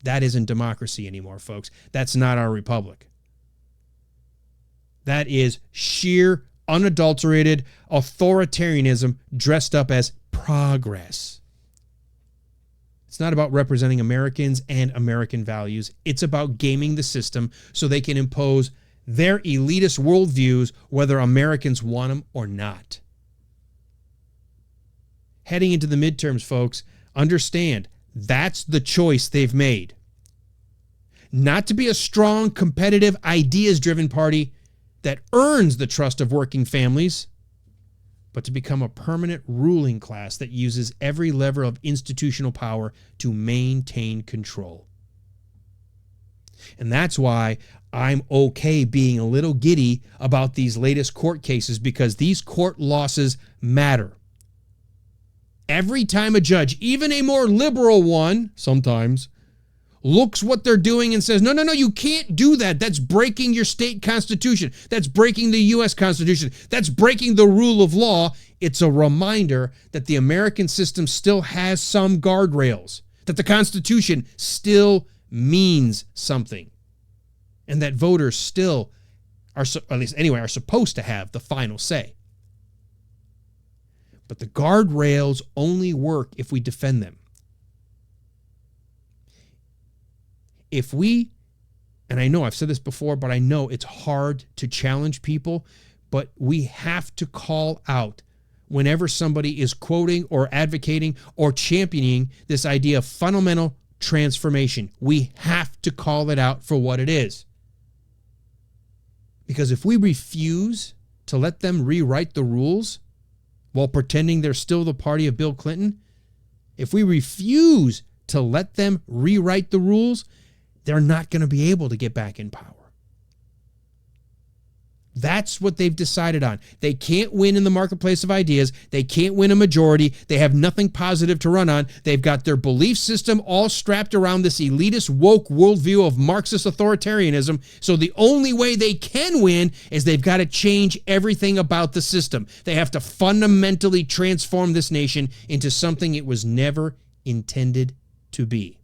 That isn't democracy anymore, folks. That's not our republic. That is sheer, unadulterated authoritarianism dressed up as progress. It's not about representing Americans and American values. It's about gaming the system so they can impose their elitist worldviews whether Americans want them or not. Heading into the midterms, folks, understand that's the choice they've made. Not to be a strong, competitive, ideas-driven party that earns the trust of working families, but to become a permanent ruling class that uses every lever of institutional power to maintain control. And that's why I'm okay being a little giddy about these latest court cases, because these court losses matter. Every time a judge, even a more liberal one sometimes, looks what they're doing and says, no, you can't do that. That's breaking your state constitution. That's breaking the U.S. Constitution. That's breaking the rule of law. It's a reminder that the American system still has some guardrails, that the Constitution still means something, and that voters still are, at least anyway, are supposed to have the final say. But the guardrails only work if we defend them. If we, and I know I've said this before, but I know it's hard to challenge people, but we have to call out whenever somebody is quoting or advocating or championing this idea of fundamental transformation. We have to call it out for what it is. Because if we refuse to let them rewrite the rules while pretending they're still the party of Bill Clinton, if we refuse to let them rewrite the rules, they're not going to be able to get back in power. That's what they've decided on. They can't win in the marketplace of ideas. They can't win a majority. They have nothing positive to run on. They've got their belief system all strapped around this elitist, woke worldview of Marxist authoritarianism. So the only way they can win is they've got to change everything about the system. They have to fundamentally transform this nation into something it was never intended to be.